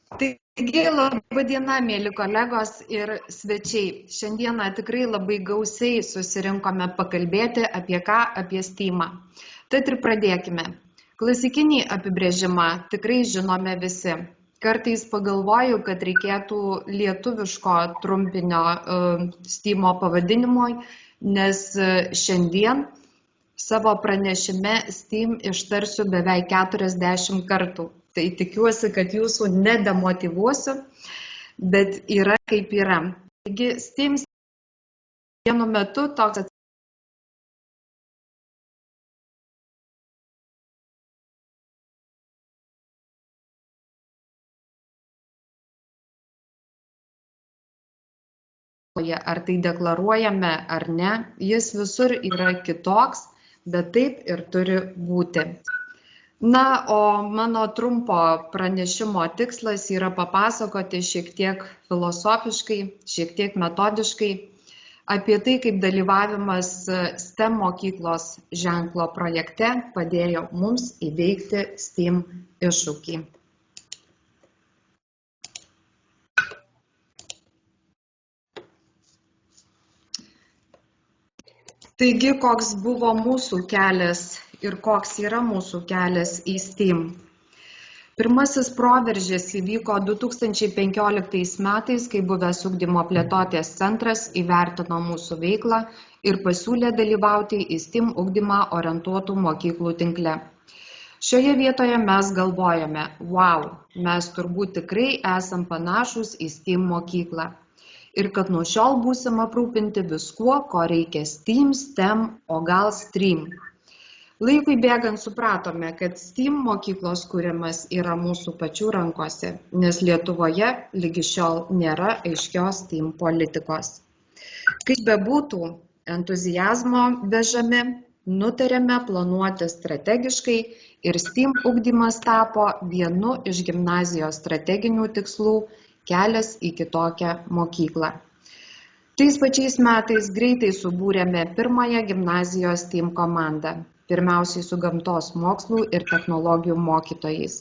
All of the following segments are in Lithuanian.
Taigi, laba diena, mėly kolegos ir svečiai. Šiandieną tikrai labai gausiai susirinkome pakalbėti apie STEAM-ą. Tad ir pradėkime. Klasikinį apibrėžimą tikrai žinome visi. Kartais pagalvoju, kad reikėtų lietuviško trumpinio STEAM-o pavadinimui, nes šiandien savo pranešime STEAM ištarsiu beveik 40 kartų. Tai tikiuosi, kad jūsų nedemotyvuosiu, bet yra kaip yra. Taigi, STEAM vienu metu toks ar tai deklaruojame ar ne, jis visur yra kitoks, bet taip ir turi būti. Na, o mano trumpo pranešimo tikslas yra papasakoti šiek tiek filosofiškai, šiek tiek metodiškai apie tai, kaip dalyvavimas STEM mokyklos ženklo projekte padėjo mums įveikti STEAM iššūkį. Taigi, koks buvo mūsų kelias ir koks yra mūsų kelias į STEAM. Pirmasis proveržis įvyko 2015 metais, kai buvęs ugdymo plėtotės centras įvertino mūsų veiklą ir pasiūlė dalyvauti į STEAM ugdymą orientuotų mokyklų tinkle. Šioje vietoje mes galvojame, wow, mes turbūt tikrai esam panašus į STEAM mokyklą. Ir kad nuo šiol būsim aprūpinti viskuo, ko reikia STEAM, STEM, o gal STREAM. Laikui bėgant supratome, kad STEAM mokyklos kūrimas yra mūsų pačių rankose, nes Lietuvoje lygi šiol nėra aiškios STEAM politikos. Kaip bebūtų, entuziazmo vežami, nutarėme planuoti strategiškai ir STEAM ugdymas tapo vienu iš gimnazijos strateginių tikslų kelias į kitokią mokyklą. Tais pačiais metais greitai subūrėme pirmąją gimnazijos STEAM komandą, pirmiausiai su gamtos mokslų ir technologijų mokytojais.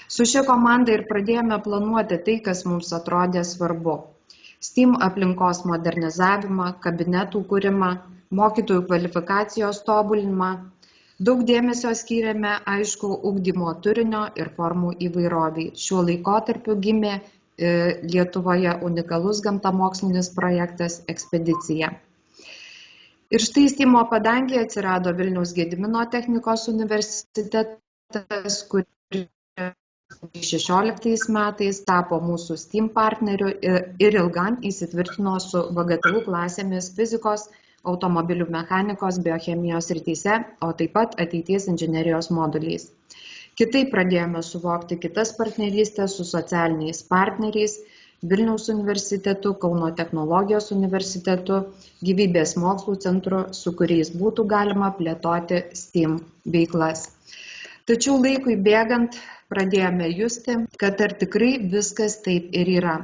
Su šia komanda ir pradėjome planuoti tai, kas mums atrodė svarbu. STEAM aplinkos modernizavimą, kabinetų kūrimą, mokytojų kvalifikacijos tobulinimą. Daug dėmesio skyrėme, aišku, ugdymo turinio ir formų įvairoviai. Šiuo laikotarpiu gimė Lietuvoje unikalus gamtamokslinis projektas Ekspedicija. Ir štai STEAM-o padangėje atsirado Vilniaus Gedimino technikos universitetas, kuris 2016 metais tapo mūsų STEAM partneriu ir ilgam įsitvirtino su VGTU klasėmis fizikos, automobilių mechanikos, biochemijos srityse, o taip pat ateities inžinerijos moduliais. Kitaip pradėjome suvokti kitas partnerystės su socialiniais partneriais, Vilniaus universitetu, Kauno technologijos universitetu, gyvybės mokslų centru, su kuriais būtų galima plėtoti STEAM veiklas. Tačiau laikui bėgant pradėjome justi, kad ar tikrai viskas taip ir yra.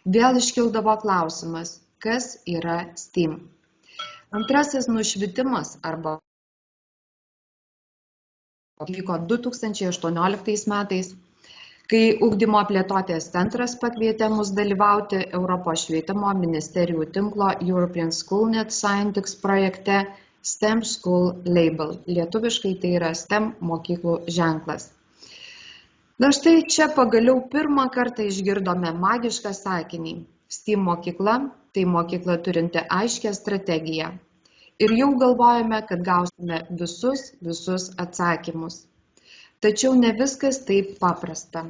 Vėl iškildavo klausimas, kas yra STEAM. Antrasis nušvitimas arba vyko 2018 metais, kai ugdymo plėtotės centras pakvietė mus dalyvauti Europos švietimo ministerijų tinklo European Schoolnet Scientix projekte STEM School Label. Lietuviškai tai yra STEM mokyklų ženklas. Na štai čia pagaliau pirmą kartą išgirdome magišką sakinį. STEAM mokykla tai mokykla turinti aiškią strategiją. Ir jau galvojame, kad gausime visus atsakymus. Tačiau ne viskas taip paprasta.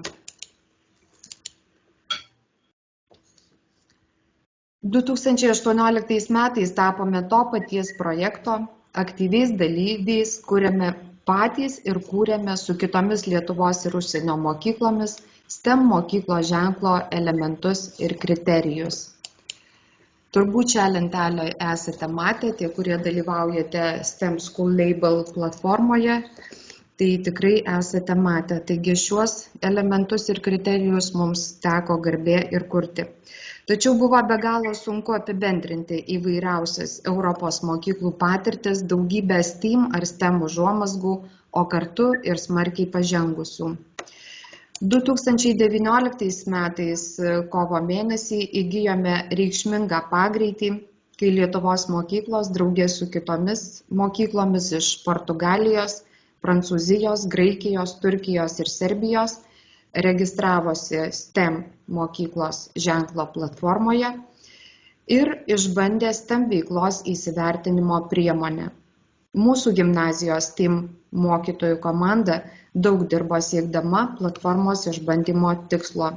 2018 metais tapome to paties projekto, aktyviais dalyviais, kuriame patys ir kūrėme su kitomis Lietuvos ir užsienio mokyklomis STEM mokyklos ženklo elementus ir kriterijus. Turbūt šią lentelę esate matę, tie, kurie dalyvaujate STEM School Label platformoje, tai tikrai esate matę. Taigi šiuos elementus ir kriterijus mums teko garbė ir kurti. Tačiau buvo be galo sunku apibendrinti įvairiausias Europos mokyklų patirtis, daugybę STEAM ar STEM užuomazgų, o kartu ir smarkiai pažengusių. 2019 metais kovo mėnesį įgijome reikšmingą pagreitį, kai Lietuvos mokyklos draugė su kitomis mokyklomis iš Portugalijos, Prancūzijos, Graikijos, Turkijos ir Serbijos registravosi STEM mokyklos ženklo platformoje ir išbandė STEM veiklos įsivertinimo priemonę. Mūsų gimnazijos STEM mokytojų komanda daug dirbo siekdama platformos išbandymo tikslo.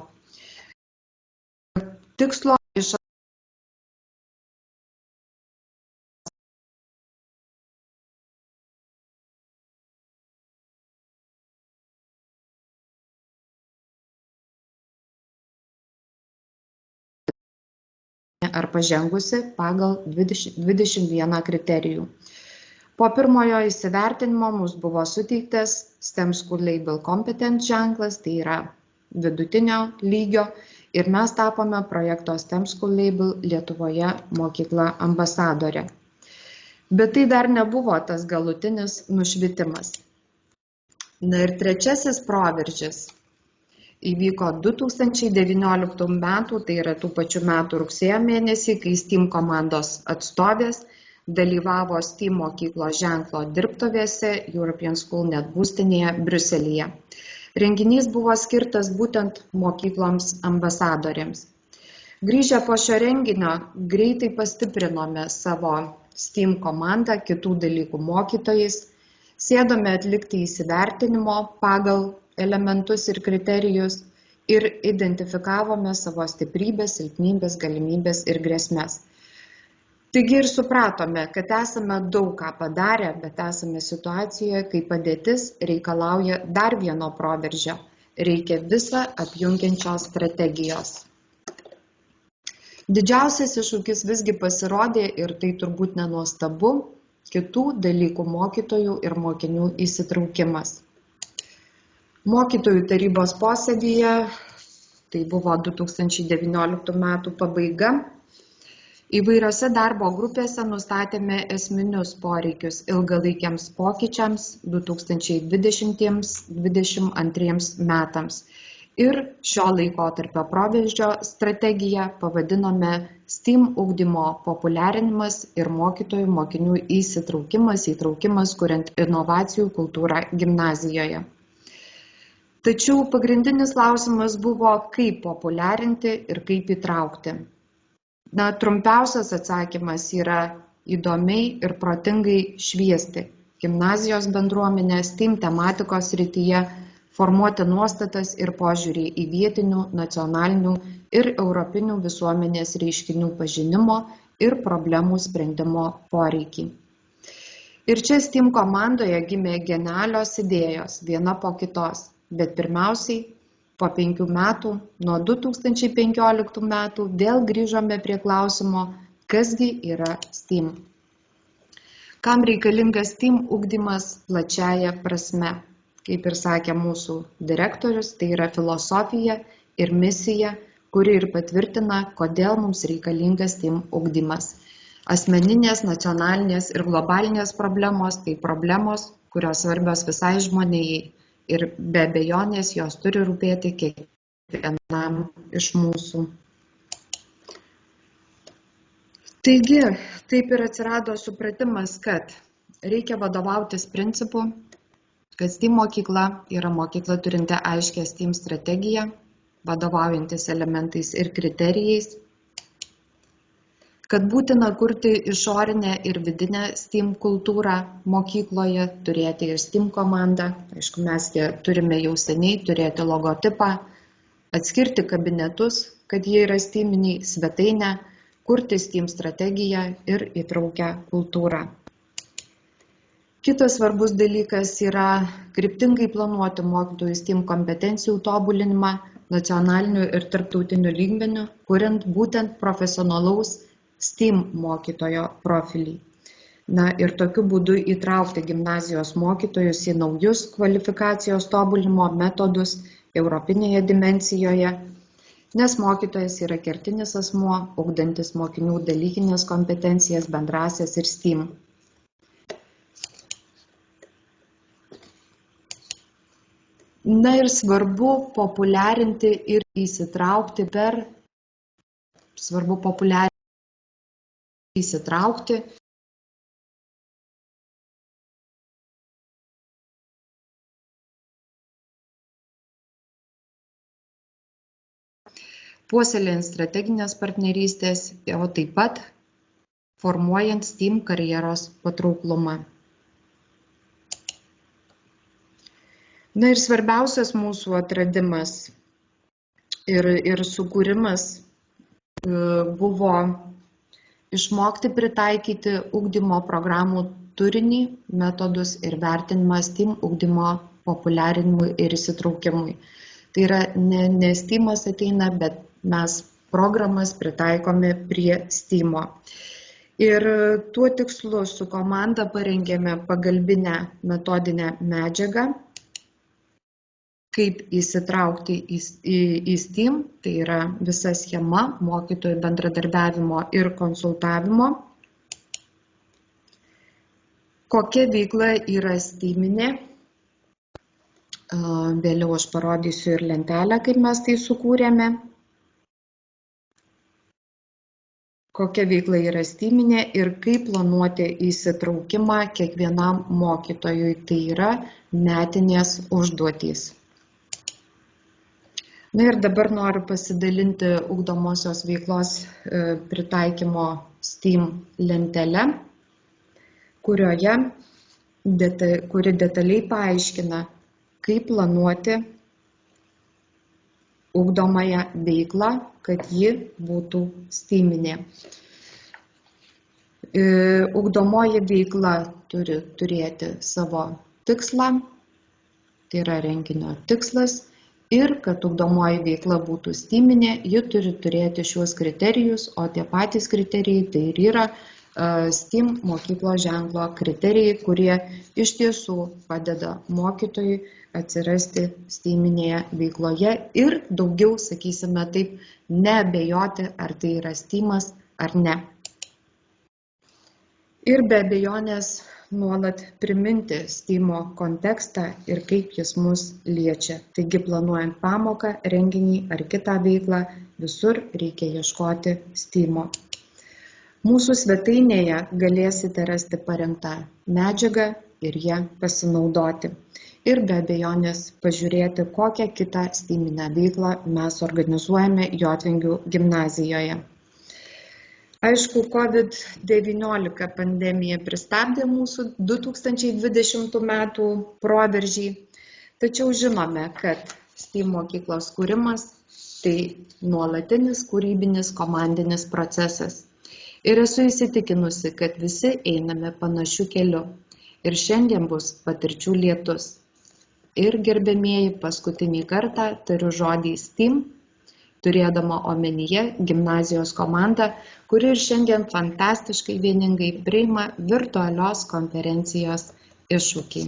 Ar pažengusi pagal 21 kriterijų. Po pirmojo įsivertinimo mums buvo suteiktas STEM School Label Competent ženklas, tai yra vidutinio lygio, ir mes tapome projekto STEM School Label Lietuvoje mokykla ambasadorė. Bet tai dar nebuvo tas galutinis nušvitimas. Na ir trečiasis proveržis įvyko 2019 metų, tai yra tų pačių metų rugsėjo mėnesį, kai STEAM komandos atstovės dalyvavo STEAM mokyklos ženklo dirbtuvėse European School Net būstinėje Briuselyje. Renginys buvo skirtas būtent mokykloms ambasadorėms. Grįžę po šio renginio greitai pastiprinome savo STEAM komandą kitų dalykų mokytojais, sėdome atlikti įsivertinimo pagal elementus ir kriterijus ir identifikavome savo stiprybės, silpnybės, galimybės ir grėsmes. Taigi ir supratome, kad esame daug ką padarę, bet esame situacijoje, kai padėtis reikalauja dar vieno proveržio. Reikia visą apjungiančios strategijos. Didžiausias iššūkis visgi pasirodė, ir tai turbūt nenuostabu, kitų dalykų mokytojų ir mokinių įsitraukimas. Mokytojų tarybos posėdyje, tai buvo 2019 metų pabaiga, įvairiose darbo grupėse nustatėme esminius poreikius ilgalaikiams pokyčiams 2020-2022 metams. Ir šio laikotarpio proveržio strategiją pavadinome STEAM ugdymo populiarinimas ir mokytojų mokinių įtraukimas, kuriant inovacijų kultūrą gimnazijoje. Tačiau pagrindinis klausimas buvo, kaip populiarinti ir kaip įtraukti. Trumpiausias atsakymas yra įdomiai ir protingai šviesti gimnazijos bendruomenę STEAM tematikos srityje, formuoti nuostatas ir požiūrį į vietinių, nacionalinių ir europinių visuomenės reiškinių pažinimo ir problemų sprendimo poreikį. Ir čia STEAM komandoje gimė genialios idėjos, viena po kitos. Bet pirmiausiai, po 5 metų, nuo 2015 metų, vėl grįžome prie klausimo, kasgi yra STEAM. Kam reikalingas STEAM ugdymas plačiaja prasme? Kaip ir sakė mūsų direktorius, tai yra filosofija ir misija, kuri ir patvirtina, kodėl mums reikalingas STEAM ugdymas. Asmeninės, nacionalinės ir globalinės problemos, tai problemos, kurios svarbios visai žmonijai. Ir be abejonės jos turi rūpėti kiekvienam iš mūsų. Taigi, taip ir atsirado supratimas, kad reikia vadovautis principu, kad STEAM mokykla yra mokykla turinti aiškią STEAM strategiją, vadovaujantis elementais ir kriterijais, kad būtina kurti išorinę ir vidinę STEAM kultūrą mokykloje, turėti ir STEAM komandą, aišku, mes turime jau seniai turėti logotipą, atskirti kabinetus, kad jie yra STEAMiniai, svetainę, kurti STEAM strategiją ir įtraukę kultūrą. Kitas svarbus dalykas yra kryptingai planuoti mokytojų STEAM kompetencijų tobulinimą nacionaliniu ir tarptautiniu lygmeniu, kuriant būtent profesionalaus STEAM mokytojo profilį. Ir tokiu būdu įtraukti gimnazijos mokytojus į naujus kvalifikacijos tobulinimo metodus europinėje dimensijoje, nes mokytojas yra kertinis asmuo, ugdantis mokinių dalykinės kompetencijas, bendrasias ir STEAM. Na ir svarbu populiarinti ir įsitraukti puoselėjant strateginės partnerystės, o taip pat formuojant STEAM karjeros patrauklumą. Na ir svarbiausias mūsų atradimas ir sukūrimas buvo išmokti pritaikyti ugdymo programų turinį, metodus ir vertinimą STEAM ugdymo populiarinimui ir įsitraukimui. Tai yra ne STEAM'as ateina, bet mes programas pritaikome prie STEAM'o. Ir tuo tikslu su komanda parengėme pagalbinę metodinę medžiagą, kaip įsitraukti į STEAM, tai yra visa schema mokytojų bendradarbiavimo ir konsultavimo. Kokia veikla yra STEAMinė? Vėliau aš parodysiu ir lentelę, kaip mes tai sukūrėme. Kokia veikla yra STEAMinė ir kaip planuoti įsitraukimą kiekvienam mokytojui, tai yra metinės užduotys. Na ir dabar noriu pasidalinti ugdomosios veiklos pritaikymo STEAM lentelę, kuri detaliai paaiškina, kaip planuoti ugdomąją veiklą, kad ji būtų STEAMinė. Ugdomoji veikla turi turėti savo tikslą, tai yra renginio tikslas, ir kad ugdomoji veikla būtų STEAMinė, ji turi turėti šiuos kriterijus, o tie patys kriterijai tai ir yra STEAM mokyklos ženklo kriterijai, kurie iš tiesų padeda mokytojui atsirasti STEAMinėje veikloje ir daugiau, sakysime taip, neabejoti, ar tai yra STEAM'as ar ne. Ir be abejonės nuolat priminti STEAM'o kontekstą ir kaip jis mus liečia. Taigi planuojant pamoką, renginį ar kitą veiklą, visur reikia ieškoti STEAM'o. Mūsų svetainėje galėsite rasti parengtą medžiagą ir ją pasinaudoti. Ir be abejonės pažiūrėti, kokią kitą STEAMinę veiklą mes organizuojame Jotvingių gimnazijoje. Aišku, COVID-19 pandemija pristabdė mūsų 2020 metų proveržį, tačiau žinome, kad STEAM mokyklos kūrimas tai nuolatinis kūrybinis komandinis procesas. Ir esu įsitikinusi, kad visi einame panašiu keliu. Ir šiandien bus patirčių lietus. Ir gerbiamieji, paskutinį kartą tariu žodį STEAM, turėdama omenyje gimnazijos komandą, kuri ir šiandien fantastiškai vieningai priima virtualios konferencijos iššūkį.